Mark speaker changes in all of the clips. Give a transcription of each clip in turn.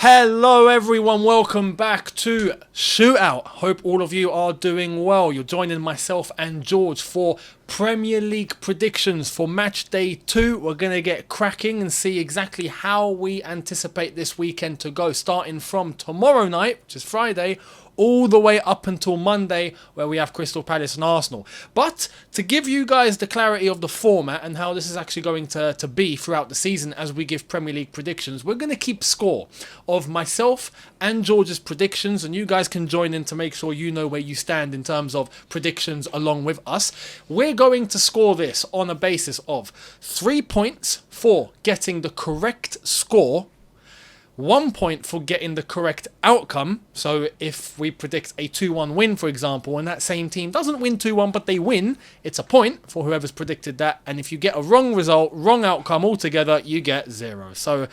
Speaker 1: Hello everyone, welcome back to ShootOut. Hope all of you are doing well. You're joining myself and George for Premier League predictions for match day 2. We're going to get cracking and see exactly how we anticipate this weekend to go, starting from tomorrow night, which is Friday, all the way up until Monday, where we have Crystal Palace and Arsenal. But to give you guys the clarity of the format and how this is actually going to be throughout the season as we give Premier League predictions, we're going to keep score of myself and George's predictions, and you guys can join in to make sure you know where you stand in terms of predictions along with us. We're going to score this on a basis of 3 points for getting the correct score, 1 point for getting the correct outcome. So if we predict a 2-1 win, for example, and that same team doesn't win 2-1 but they win, it's a point for whoever's predicted that. And if you get a wrong result, wrong outcome altogether, you get 0. So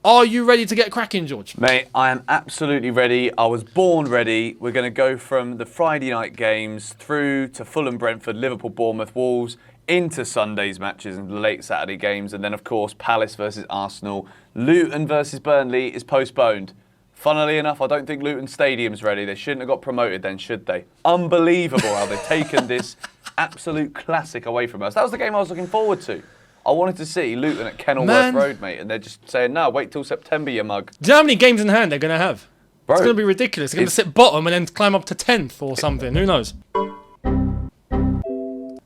Speaker 1: are you ready to get cracking, George?
Speaker 2: Mate, I am absolutely ready. I was born ready. We're going to go from the Friday night games through to Fulham, Brentford, Liverpool, Bournemouth, Wolves, into Sunday's matches and the late Saturday games. And then, of course, Palace versus Arsenal. Luton versus Burnley is postponed. Funnily enough, I don't think Luton Stadium's ready. They shouldn't have got promoted then, should they? Unbelievable how they've taken this absolute classic away from us. That was the game I was looking forward to. I wanted to see Luton at Kenilworth Road, mate, and they're just saying, no, wait till September, you mug.
Speaker 1: Do you know how many games in hand they're going to have?
Speaker 2: Bro,
Speaker 1: it's going to be ridiculous. They're going to sit bottom and then climb up to 10th or something. Who knows?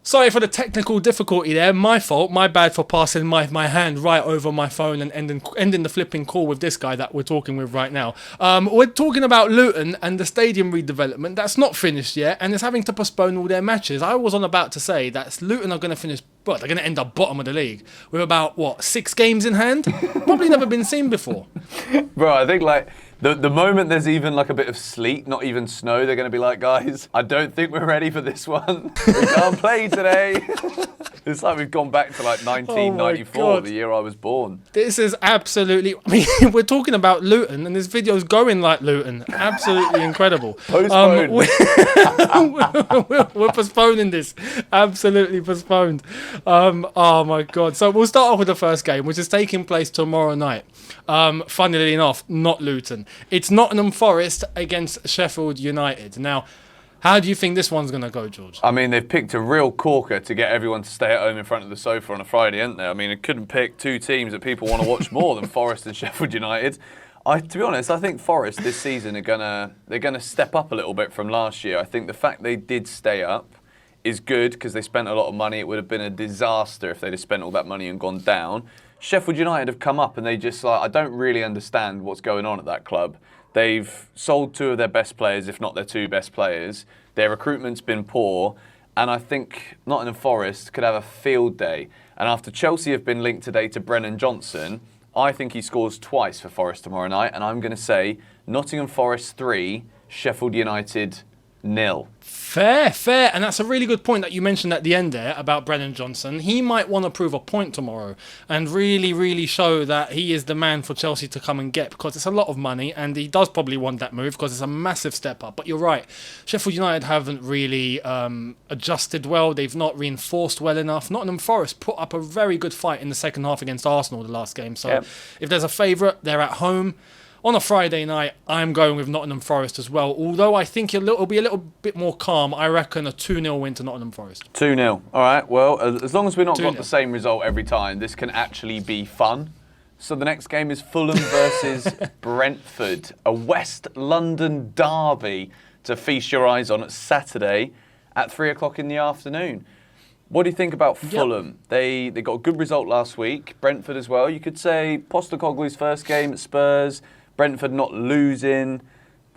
Speaker 1: Sorry for the technical difficulty there. My fault. My bad for passing my hand right over my phone and ending the flipping call with this guy that we're talking with right now. We're talking about Luton and the stadium redevelopment. That's not finished yet, and it's having to postpone all their matches. I was about to say that Luton are going to finish, well, they're going to end up bottom of the league with about, 6 games in hand? Probably never been seen before.
Speaker 2: Bro, I think, the moment there's even a bit of sleet, not even snow, they're going to be like, guys, I don't think we're ready for this one. We can't play today. It's like we've gone back to 1994, the year I was born.
Speaker 1: This is absolutely, we're talking about Luton and this video's going like Luton. Absolutely incredible.
Speaker 2: Postponed.
Speaker 1: We're postponing this. Absolutely postponed. Oh my God. So we'll start off with the first game, which is taking place tomorrow night. Funnily enough, not Luton. It's Nottingham Forest against Sheffield United. Now, how do you think this one's going to go, George?
Speaker 2: I mean, they've picked a real corker to get everyone to stay at home in front of the sofa on a Friday, haven't they? I mean, it couldn't pick 2 teams that people want to watch more than Forest and Sheffield United. To be honest, I think Forest this season they're gonna step up a little bit from last year. I think the fact they did stay up is good because they spent a lot of money. It would have been a disaster if they'd have spent all that money and gone down. Sheffield United have come up and they just I don't really understand what's going on at that club. They've sold 2 of their best players, if not their 2 best players. Their recruitment's been poor. And I think Nottingham Forest could have a field day. And after Chelsea have been linked today to Brennan Johnson, I think he scores twice for Forest tomorrow night. And I'm going to say Nottingham Forest 3, Sheffield United 0.
Speaker 1: Fair. And that's a really good point that you mentioned at the end there about Brennan Johnson. He might want to prove a point tomorrow and really, really show that he is the man for Chelsea to come and get, because it's a lot of money and he does probably want that move because it's a massive step up. But you're right, Sheffield United haven't really adjusted well. They've not reinforced well enough. Nottingham Forest put up a very good fight in the second half against Arsenal the last game. So If there's a favourite, they're at home. On a Friday night, I'm going with Nottingham Forest as well, although I think it'll be a little bit more calm. I reckon a 2-0 win to Nottingham Forest.
Speaker 2: 2-0. All right, well, as long as we've not got the same result every time, this can actually be fun. So the next game is Fulham versus Brentford, a West London derby to feast your eyes on at Saturday at 3 o'clock in the afternoon. What do you think about Fulham? They got a good result last week. Brentford as well. You could say Postecoglou's first game at Spurs. Brentford not losing.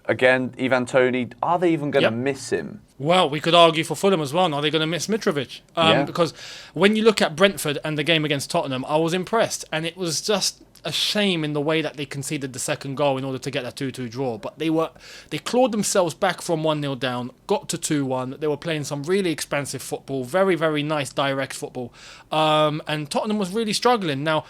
Speaker 2: Again, Ivan Toney, are they even going to miss him?
Speaker 1: Well, we could argue for Fulham as well. Are they going to miss Mitrovic? Because when you look at Brentford and the game against Tottenham, I was impressed. And it was just a shame in the way that they conceded the second goal in order to get a 2-2 draw. But they clawed themselves back from 1-0 down, got to 2-1. They were playing some really expansive football, very, very nice direct football. And Tottenham was really struggling. Now,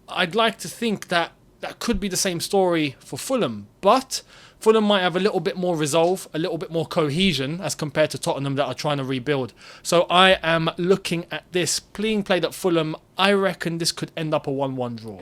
Speaker 1: I'd like to think that could be the same story for Fulham, but Fulham might have a little bit more resolve, a little bit more cohesion as compared to Tottenham that are trying to rebuild. So I am looking at this being played at Fulham. I reckon this could end up a 1-1 draw.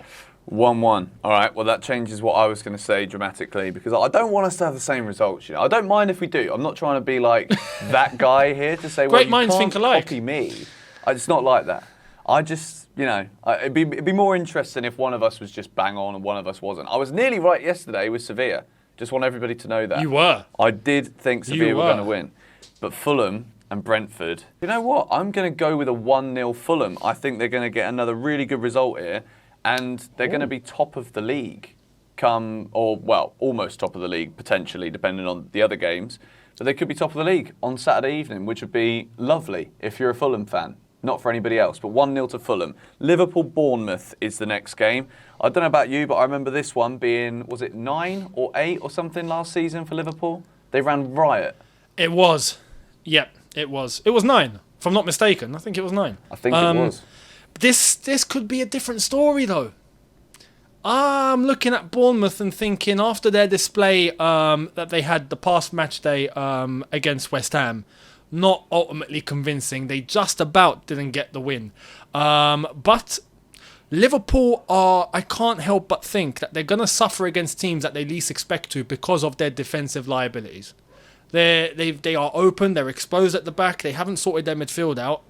Speaker 2: 1-1. All right, well, that changes what I was going to say dramatically because I don't want us to have the same results. I don't mind if we do. I'm not trying to be like that guy here to say, well,
Speaker 1: Great
Speaker 2: you
Speaker 1: minds
Speaker 2: can't
Speaker 1: think alike.
Speaker 2: copy me. It's not like that. I just, it'd be more interesting if one of us was just bang on and one of us wasn't. I was nearly right yesterday with Sevilla. Just want everybody to know that.
Speaker 1: You were.
Speaker 2: I did think Sevilla were going to win. But Fulham and Brentford, you know what? I'm going to go with a 1-0 Fulham. I think they're going to get another really good result here. And they're going to be top of the league almost top of the league, potentially, depending on the other games. But they could be top of the league on Saturday evening, which would be lovely if you're a Fulham fan. Not for anybody else, but 1-0 to Fulham. Liverpool-Bournemouth is the next game. I don't know about you, but I remember this one being, was it 9 or 8 or something last season for Liverpool? They ran riot.
Speaker 1: It was. Yep, it was. It was 9, if I'm not mistaken. I think it was 9.
Speaker 2: I think it was.
Speaker 1: This could be a different story, though. I'm looking at Bournemouth and thinking after their display that they had the past match day against West Ham, not ultimately convincing. They just about didn't get the win. But Liverpool I can't help but think that they're going to suffer against teams that they least expect to because of their defensive liabilities. They are open, they're exposed at the back, they haven't sorted their midfield out.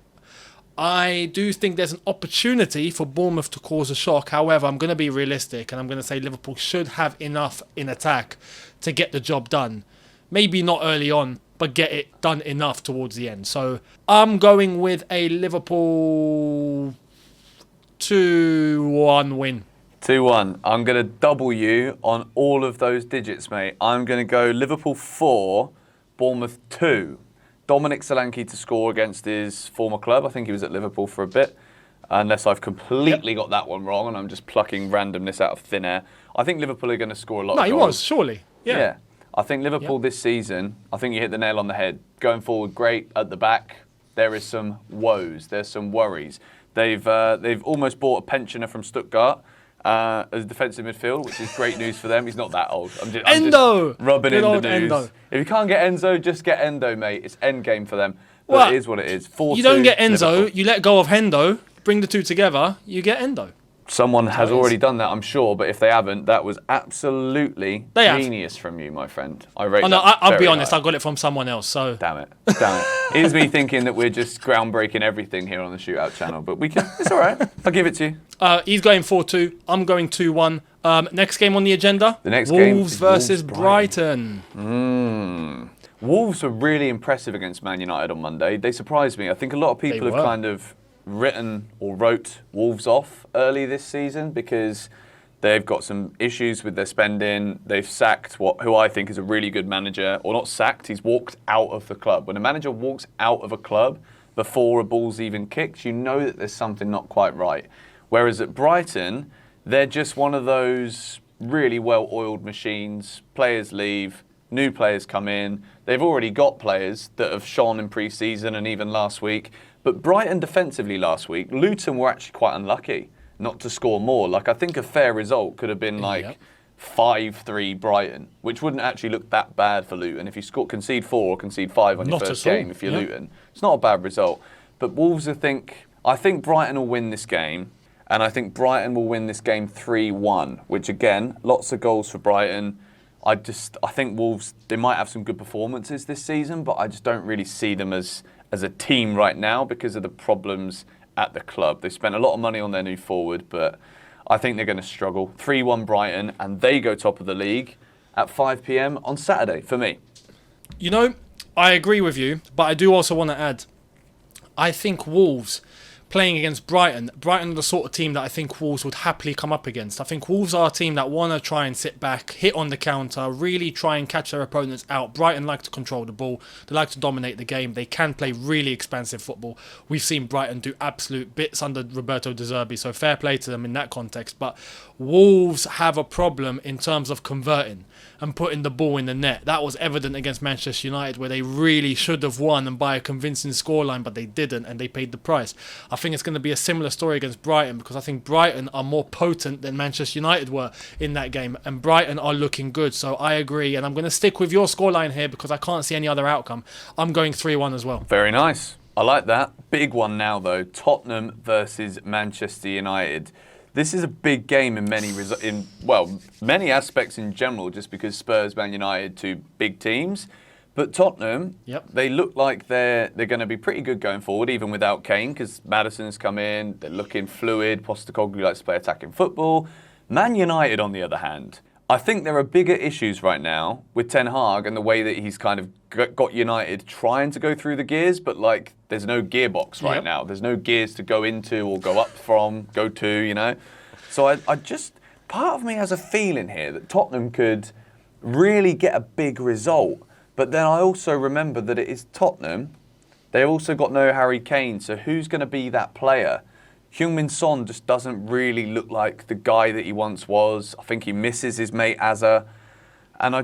Speaker 1: I do think there's an opportunity for Bournemouth to cause a shock. However, I'm going to be realistic and I'm going to say Liverpool should have enough in attack to get the job done. Maybe not early on, but get it done enough towards the end. So I'm going with a Liverpool 2-1 win.
Speaker 2: 2-1. I'm going to double you on all of those digits, mate. I'm going to go Liverpool 4, Bournemouth 2. Dominic Solanke to score against his former club. I think he was at Liverpool for a bit. Unless I've completely got that one wrong and I'm just plucking randomness out of thin air. I think Liverpool are going to score a lot of goals.
Speaker 1: No, he was, surely. Yeah.
Speaker 2: I think Liverpool this season, I think you hit the nail on the head. Going forward, great. At the back, there is some woes. There's some worries. They've almost bought a pensioner from Stuttgart as defensive midfield, which is great news for them. He's not that old. I'm
Speaker 1: Endo!
Speaker 2: just rubbing in the news.
Speaker 1: Endo.
Speaker 2: If you can't get Enzo, just get Endo, mate. It's end game for them. But it is what it is. 4-2,
Speaker 1: you don't get Enzo,
Speaker 2: Liverpool.
Speaker 1: you let go of Hendo, bring the two together, you get Endo.
Speaker 2: Someone has already done that, I'm sure, but if they haven't, that was absolutely genius
Speaker 1: have.
Speaker 2: from you, my friend. I rate
Speaker 1: no,
Speaker 2: that
Speaker 1: I'll be
Speaker 2: very
Speaker 1: honest,
Speaker 2: high.
Speaker 1: I got it from someone else, so...
Speaker 2: Damn it. Here's me thinking that we're just groundbreaking everything here on the Shootout channel, but it's all right. I'll give it to you.
Speaker 1: He's going 4-2, I'm going 2-1. Next game on the agenda,
Speaker 2: the next game
Speaker 1: Wolves versus Brighton.
Speaker 2: Wolves were really impressive against Man United on Monday. They surprised me. I think a lot of people have kind of wrote Wolves off early this season because they've got some issues with their spending. They've sacked who I think is a really good manager, or not sacked, he's walked out of the club. When a manager walks out of a club before a ball's even kicked, you know that there's something not quite right. Whereas at Brighton, they're just one of those really well-oiled machines. Players leave, new players come in. They've already got players that have shone in pre-season and even last week. But Brighton defensively last week, Luton were actually quite unlucky not to score more. Like, I think a fair result could have been 5-3 Brighton, which wouldn't actually look that bad for Luton. If you concede 4 or concede 5 on your first game, if you're Luton, it's not a bad result. But Wolves, I think Brighton will win this game, and I think Brighton will win this game 3-1, which again, lots of goals for Brighton. I think Wolves, they might have some good performances this season, but I just don't really see them as a team right now because of the problems at the club. They spent a lot of money on their new forward, but I think they're going to struggle. 3-1 Brighton, and they go top of the league at 5 p.m. on Saturday for me.
Speaker 1: You know, I agree with you, but I do also want to add, I think Wolves playing against Brighton are the sort of team that I think Wolves would happily come up against. I think Wolves are a team that want to try and sit back, hit on the counter, really try and catch their opponents out. Brighton like to control the ball. They like to dominate the game. They can play really expansive football. We've seen Brighton do absolute bits under Roberto De Zerbi, so fair play to them in that context. But Wolves have a problem in terms of converting and putting the ball in the net. That was evident against Manchester United, where they really should have won and by a convincing scoreline, but they didn't, and they paid the price. I think it's going to be a similar story against Brighton, because I think Brighton are more potent than Manchester United were in that game, and Brighton are looking good. So I agree, and I'm going to stick with your scoreline here because I can't see any other outcome. I'm going 3-1 as well.
Speaker 2: Very nice. I like that. Big one now, though. Tottenham versus Manchester United. This is a big game in many aspects in general, just because Spurs, Man United, two big teams. But Tottenham, they look like they're going to be pretty good going forward, even without Kane, because Maddison's come in. They're looking fluid. Postecoglou likes to play attacking football. Man United, on the other hand, I think there are bigger issues right now with Ten Hag and the way that he's kind of got United trying to go through the gears, but like there's no gearbox right now. There's no gears to go into or go up from, go to, you know. So I just, part of me has a feeling here that Tottenham could really get a big result. But then I also remember that it is Tottenham. They've also got no Harry Kane, so who's going to be that player? Heung-min Son just doesn't really look like the guy that he once was. I think he misses his mate Azza. And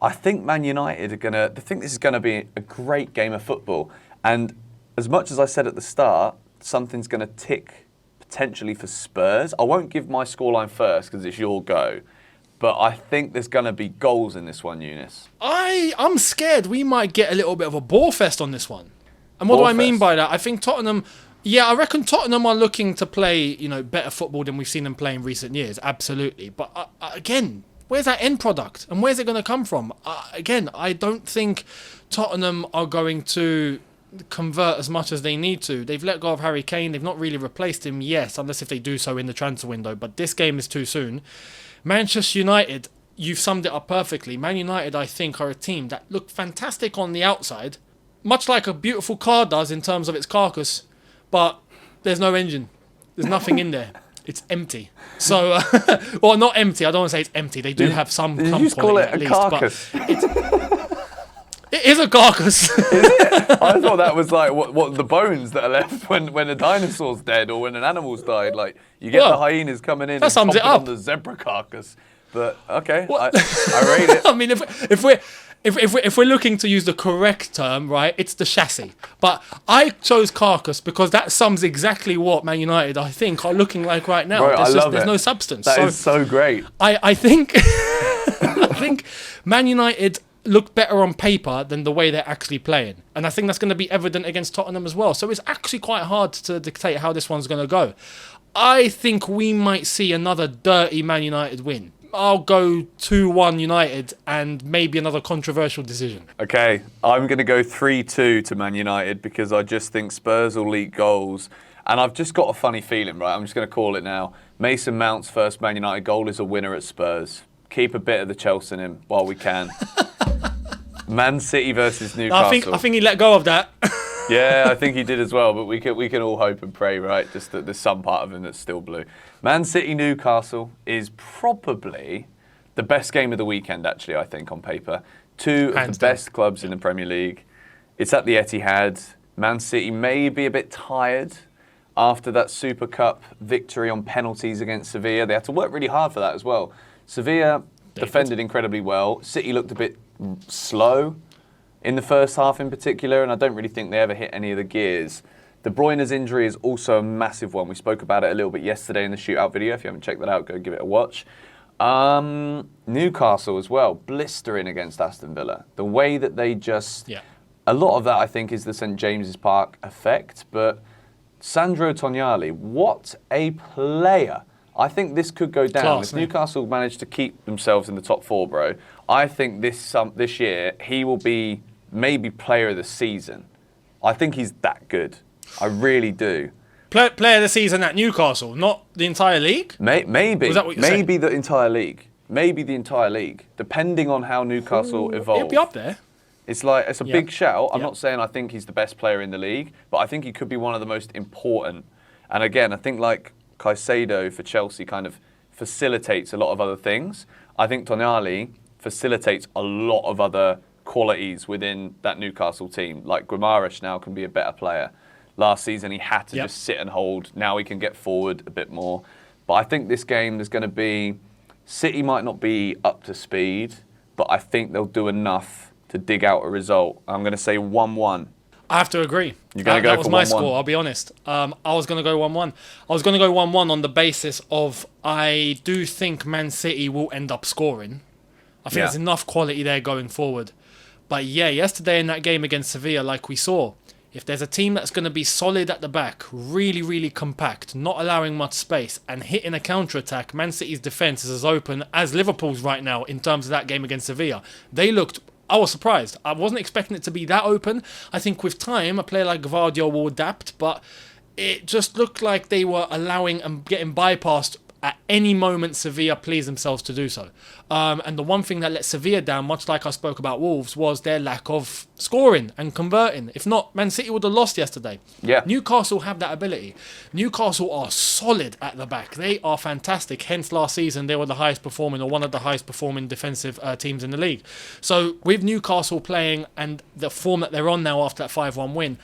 Speaker 2: I think Man United I think this is going to be a great game of football. And as much as I said at the start, something's going to tick potentially for Spurs. I won't give my scoreline first because it's your go. But I think there's going to be goals in this one, Eunice.
Speaker 1: I'm scared we might get a little bit of a bore fest on this one. And what do I mean by that? I think Tottenham... Yeah, I reckon Tottenham are looking to play, better football than we've seen them play in recent years. Absolutely. But again, where's that end product? And where's it going to come from? Again, I don't think Tottenham are going to convert as much as they need to. They've let go of Harry Kane. They've not really replaced him, yes, unless if they do so in the transfer window. But this game is too soon. Manchester United, you've summed it up perfectly. Man United, I think, are a team that look fantastic on the outside, much like a beautiful car does in terms of its carcass, but there's no engine. There's nothing in there. It's empty. So, well, not empty. I don't want to say it's empty. They do have some
Speaker 2: Did you just call it a carcass?
Speaker 1: It is a carcass.
Speaker 2: Is it? I thought that was like what the bones that are left when a dinosaur's dead or when an animal's died. Like you get the hyenas coming in and chomping on the zebra carcass. But okay, I rate it.
Speaker 1: I mean, if we're looking to use the correct term, right, it's the chassis. But I chose carcass because that sums exactly what Man United, I think, are looking like right now.
Speaker 2: Bro,
Speaker 1: there's no substance.
Speaker 2: That is so great.
Speaker 1: I think I think Man United look better on paper than the way they're actually playing. And I think that's going to be evident against Tottenham as well. So it's actually quite hard to dictate how this one's going to go. I think we might see another dirty Man United win. I'll go 2-1 United and maybe another controversial decision.
Speaker 2: Okay, I'm going to go 3-2 to Man United because I just think Spurs will leak goals. And I've just got a funny feeling, right? I'm just going to call it now. Mason Mount's first Man United goal is a winner at Spurs. Keep a bit of the Chelsea in him while we can. Man City versus Newcastle.
Speaker 1: I think he let go of that.
Speaker 2: Yeah, I think he did as well, but we can all hope and pray, right? Just that there's some part of him that's still blue. Man City Newcastle is probably the best game of the weekend, actually, I think, on paper. Two of the best clubs in the Premier League. It's at the Etihad. Man City may be a bit tired after that Super Cup victory on penalties against Sevilla. They had to work really hard for that as well. Sevilla defended incredibly well. City looked a bit slow in the first half in particular, and I don't really think they ever hit any of the gears. De Bruyne's injury is also a massive one. We spoke about it a little bit yesterday in the shootout video. If you haven't checked that out, go give it a watch. Newcastle as well, blistering against Aston Villa. The way that they just... Yeah. A lot of that, I think, is the St James's Park effect, but Sandro Tonali, what a player. I think this could go down. Class, if Newcastle manage to keep themselves in the top four, bro, I think this year he will be maybe player of the season. I think he's that good. I really do.
Speaker 1: Player of the season at Newcastle, not the entire league?
Speaker 2: Maybe.
Speaker 1: Was that what you're saying?
Speaker 2: Maybe the entire league. Maybe the entire league, depending on how Newcastle evolve.
Speaker 1: He'll be up there.
Speaker 2: It's a big shout. I'm not saying I think he's the best player in the league, but I think he could be one of the most important. And again, I think like Caicedo for Chelsea kind of facilitates a lot of other things. I think Tonali facilitates a lot of other qualities within that Newcastle team. Like Guimaraes now can be a better player. Last season he had to just sit and hold. Now he can get forward a bit more. But I think this game there's going to be... City might not be up to speed, but I think they'll do enough to dig out a result. I'm going to say 1-1.
Speaker 1: I have to agree.
Speaker 2: You're going to go for 1-1? That was my
Speaker 1: score, I'll be honest. I was going to go 1-1. I was going to go 1-1 on the basis of I do think Man City will end up scoring. I think there's enough quality there going forward. But yeah, yesterday in that game against Sevilla, like we saw, if there's a team that's going to be solid at the back, really, really compact, not allowing much space, and hitting a counter-attack, Man City's defence is as open as Liverpool's right now in terms of that game against Sevilla. I was surprised. I wasn't expecting it to be that open. I think with time, a player like Gvardiol will adapt, but it just looked like they were allowing and getting bypassed at any moment Sevilla pleased themselves to do so. And the one thing that let Sevilla down, much like I spoke about Wolves, was their lack of scoring and converting. If not, Man City would have lost yesterday.
Speaker 2: Yeah.
Speaker 1: Newcastle have that ability. Newcastle are solid at the back. They are fantastic. Hence last season they were the highest performing, or one of the highest performing defensive teams in the league. So with Newcastle playing and the form that they're on now after that 5-1 win,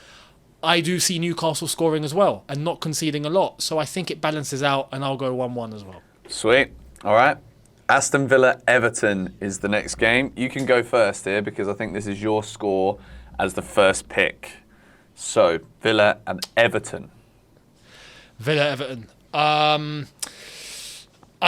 Speaker 1: I do see Newcastle scoring as well and not conceding a lot. So I think it balances out, and I'll go 1-1 as well.
Speaker 2: Sweet. All right. Aston Villa Everton is the next game. You can go first here because I think this is your score as the first pick. So, Villa and Everton.
Speaker 1: Villa Everton. I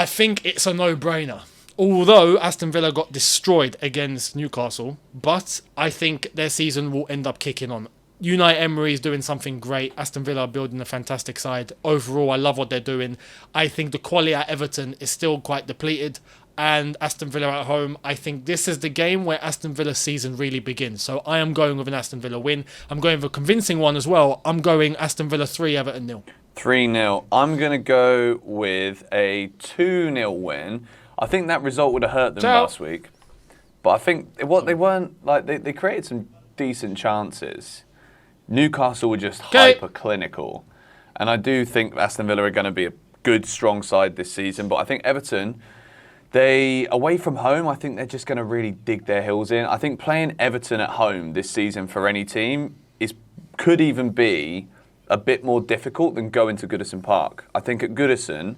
Speaker 1: think it's a no-brainer. Although Aston Villa got destroyed against Newcastle, but I think their season will end up kicking on. Unai Emery is doing something great. Aston Villa are building a fantastic side. Overall, I love what they're doing. I think the quality at Everton is still quite depleted. And Aston Villa at home, I think this is the game where Aston Villa's season really begins. So I am going with an Aston Villa win. I'm going with a convincing one as well. I'm going Aston Villa 3, Everton 0.
Speaker 2: 3-0. I'm going to go with a 2-0 win. I think that result would have hurt them last week. But I think they weren't, like, they created some decent chances. Newcastle were just hyper clinical. And I do think Aston Villa are going to be a good, strong side this season. But I think Everton, away from home, I think they're just going to really dig their heels in. I think playing Everton at home this season for any team could even be a bit more difficult than going to Goodison Park. I think at Goodison,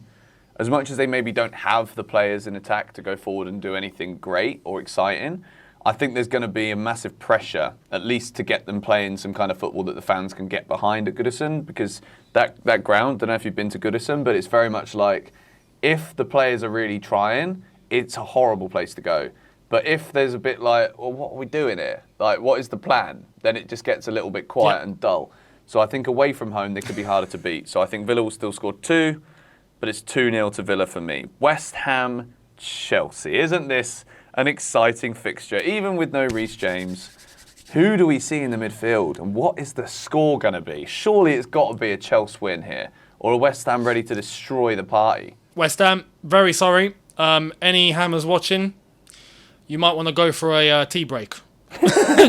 Speaker 2: as much as they maybe don't have the players in attack to go forward and do anything great or exciting, I think there's going to be a massive pressure, at least to get them playing some kind of football that the fans can get behind at Goodison, because that ground, I don't know if you've been to Goodison, but it's very much like, if the players are really trying, it's a horrible place to go. But if there's a bit like, well, what are we doing here? Like, what is the plan? Then it just gets a little bit quiet and dull. So I think away from home, they could be harder to beat. So I think Villa will still score 2, but it's 2-0 to Villa for me. West Ham, Chelsea. Isn't this an exciting fixture? Even with no Reece James, who do we see in the midfield? And what is the score going to be? Surely it's got to be a Chelsea win here. Or a West Ham ready to destroy the party.
Speaker 1: West Ham, very sorry. Any Hammers watching, you might want to go for a tea break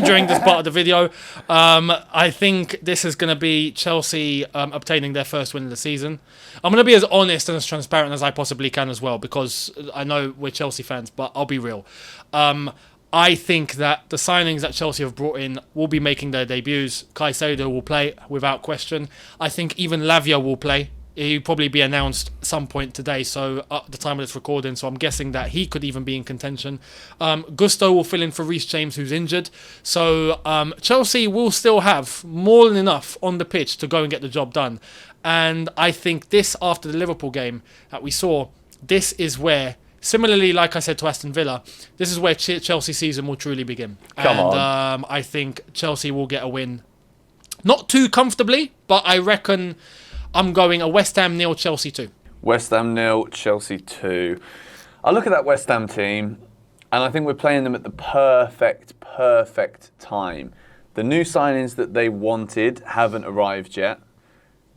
Speaker 1: during this part of the video. I think this is going to be Chelsea obtaining their first win of the season. I'm going to be as honest and as transparent as I possibly can as well, because I know we're Chelsea fans, but I'll be real. I think that the signings that Chelsea have brought in will be making their debuts. Caicedo will play without question. I think even Lavia will play. He'll probably be announced some point today, so at the time of this recording, so I'm guessing that he could even be in contention. Gusto will fill in for Reece James, who's injured. So Chelsea will still have more than enough on the pitch to go and get the job done. And I think this, after the Liverpool game that we saw, this is where, similarly, like I said to Aston Villa, this is where Chelsea season will truly begin.
Speaker 2: Come on.
Speaker 1: I think Chelsea will get a win. Not too comfortably, but I reckon I'm going a West Ham 0, Chelsea 2.
Speaker 2: West Ham 0, Chelsea 2. I look at that West Ham team, and I think we're playing them at the perfect time. The new signings that they wanted haven't arrived yet.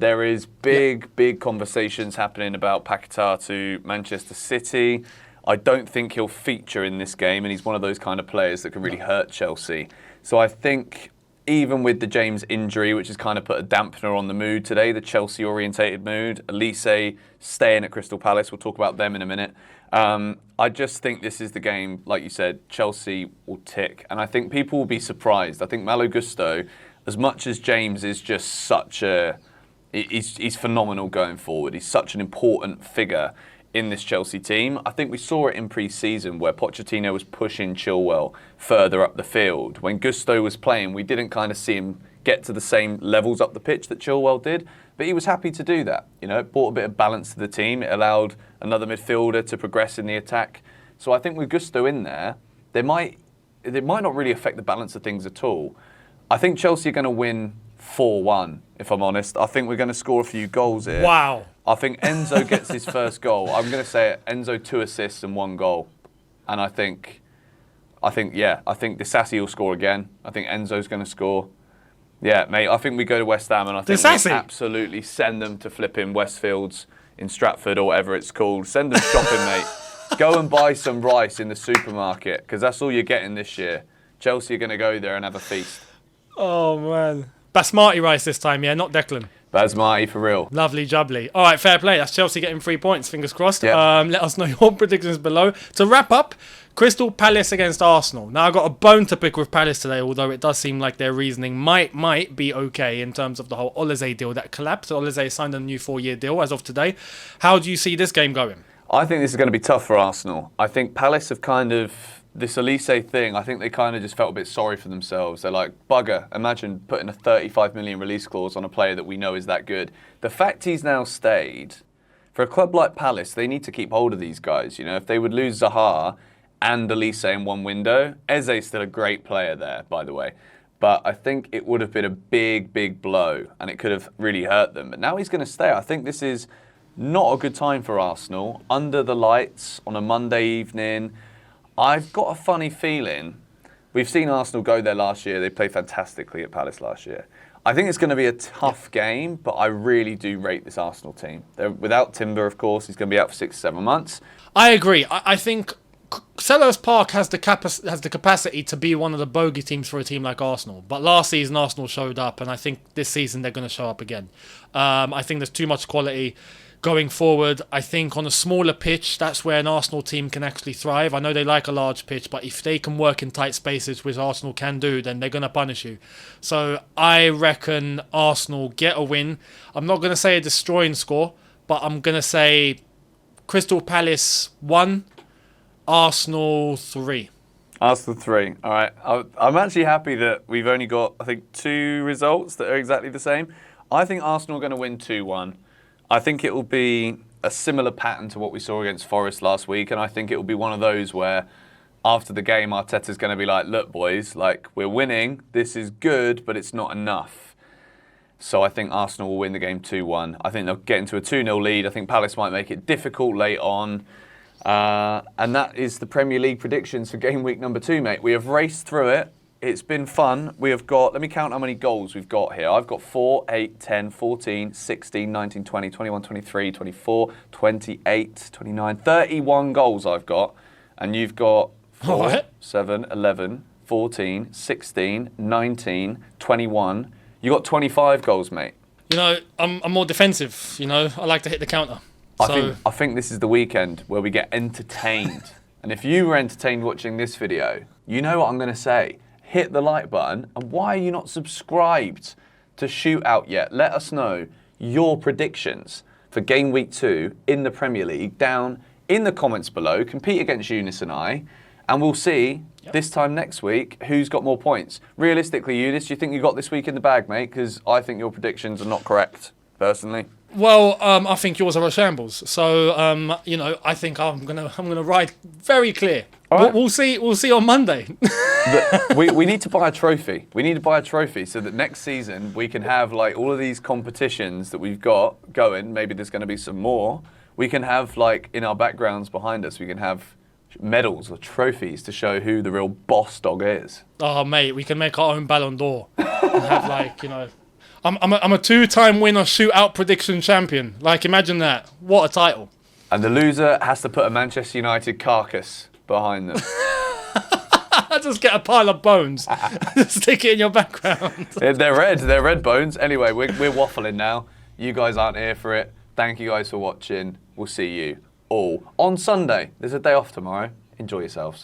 Speaker 2: There is big conversations happening about Paquetá to Manchester City. I don't think he'll feature in this game, and he's one of those kind of players that can really hurt Chelsea. So I think, even with the James injury, which has kind of put a dampener on the mood today, the Chelsea-orientated mood, Elise staying at Crystal Palace, we'll talk about them in a minute. I just think this is the game, like you said, Chelsea will tick. And I think people will be surprised. I think Malo Gusto, as much as James is just he's phenomenal going forward. He's such an important figure in this Chelsea team. I think we saw it in pre-season where Pochettino was pushing Chilwell further up the field. When Gusto was playing, we didn't kind of see him get to the same levels up the pitch that Chilwell did, but he was happy to do that. You know, it brought a bit of balance to the team. It allowed another midfielder to progress in the attack. So I think with Gusto in there, it might not really affect the balance of things at all. I think Chelsea are going to win 4-1, if I'm honest. I think we're going to score a few goals here.
Speaker 1: Wow.
Speaker 2: I think Enzo gets his first goal. I'm going to say it, Enzo 2 assists and 1 goal. And I think Disasi will score again. I think Enzo's going to score. Yeah, mate, I think we go to West Ham and I think we absolutely send them to flipping Westfields in Stratford or whatever it's called. Send them shopping, mate. Go and buy some rice in the supermarket because that's all you're getting this year. Chelsea are going to go there and have a feast.
Speaker 1: Oh, man. Basmati rice this time, yeah, not Declan.
Speaker 2: Basmati for real.
Speaker 1: Lovely jubbly. All right, fair play. That's Chelsea getting 3 points. Fingers crossed.
Speaker 2: Yep.
Speaker 1: Let us know your predictions below. To wrap up, Crystal Palace against Arsenal. Now, I've got a bone to pick with Palace today, although it does seem like their reasoning might be okay in terms of the whole Olise deal that collapsed. Olise signed a new 4-year deal as of today. How do you see this game going?
Speaker 2: I think this is going to be tough for Arsenal. I think Palace have kind of, this Elise thing, I think they kind of just felt a bit sorry for themselves. They're like, bugger, imagine putting a 35 million release clause on a player that we know is that good. The fact he's now stayed, for a club like Palace, they need to keep hold of these guys. You know, if they would lose Zaha and Elise in one window, Eze's still a great player there, by the way. But I think it would have been a big blow and it could have really hurt them. But now he's going to stay. I think this is not a good time for Arsenal. Under the lights on a Monday evening. I've got a funny feeling. We've seen Arsenal go there last year. They played fantastically at Palace last year. I think it's going to be a tough game, but I really do rate this Arsenal team. They're without Timber, of course. He's going to be out for 6-7 months.
Speaker 1: I agree. I think Selhurst Park has the capacity to be one of the bogey teams for a team like Arsenal. But last season, Arsenal showed up, and I think this season they're going to show up again. I think there's too much quality going forward. I think on a smaller pitch, that's where an Arsenal team can actually thrive. I know they like a large pitch, but if they can work in tight spaces, which Arsenal can do, then they're going to punish you. So I reckon Arsenal get a win. I'm not going to say a destroying score, but I'm going to say Crystal Palace 1, Arsenal 3.
Speaker 2: Arsenal 3. All right. I'm actually happy that we've only got, I think, 2 results that are exactly the same. I think Arsenal are going to win 2-1. I think it will be a similar pattern to what we saw against Forest last week, and I think it will be one of those where after the game Arteta's going to be like, look boys, like we're winning, this is good, but it's not enough. So I think Arsenal will win the game 2-1. I think they'll get into a 2-0 lead. I think Palace might make it difficult late on. And that is the Premier League predictions for game week number 2, mate. We have raced through it. It's been fun. We have got, let me count how many goals we've got here. I've got 4, 8, 10, 14, 16, 19, 20, 21, 23, 24, 28, 29, 31 goals I've got. And you've got 4, 7, 11, 14, 16, 19, 21. You got 25 goals, mate.
Speaker 1: You know, I'm more defensive. You know, I like to hit the counter.
Speaker 2: I think this is the weekend where we get entertained. And if you were entertained watching this video, you know what I'm going to say. Hit the like button. And why are you not subscribed to ShootOut yet? Let us know your predictions for game week 2 in the Premier League down in the comments below. Compete against Eunice and I. And we'll see this time next week who's got more points. Realistically, Eunice, do you think you got this week in the bag, mate? Because I think your predictions are not correct, personally.
Speaker 1: Well, I think yours are a shambles. So, you know, I think I'm gonna ride very clear. Right. We'll see on Monday.
Speaker 2: we need to buy a trophy. We need to buy a trophy so that next season we can have like all of these competitions that we've got going. Maybe there's going to be some more. We can have like in our backgrounds behind us, we can have medals or trophies to show who the real boss dog is.
Speaker 1: Oh, mate, we can make our own Ballon d'Or and have like, you know. I'm a 2-time winner shootout prediction champion. Like, imagine that. What a title.
Speaker 2: And the loser has to put a Manchester United carcass behind them.
Speaker 1: Just get a pile of bones. Stick it in your background.
Speaker 2: They're red. They're red bones. Anyway, we're waffling now. You guys aren't here for it. Thank you guys for watching. We'll see you all on Sunday. There's a day off tomorrow. Enjoy yourselves.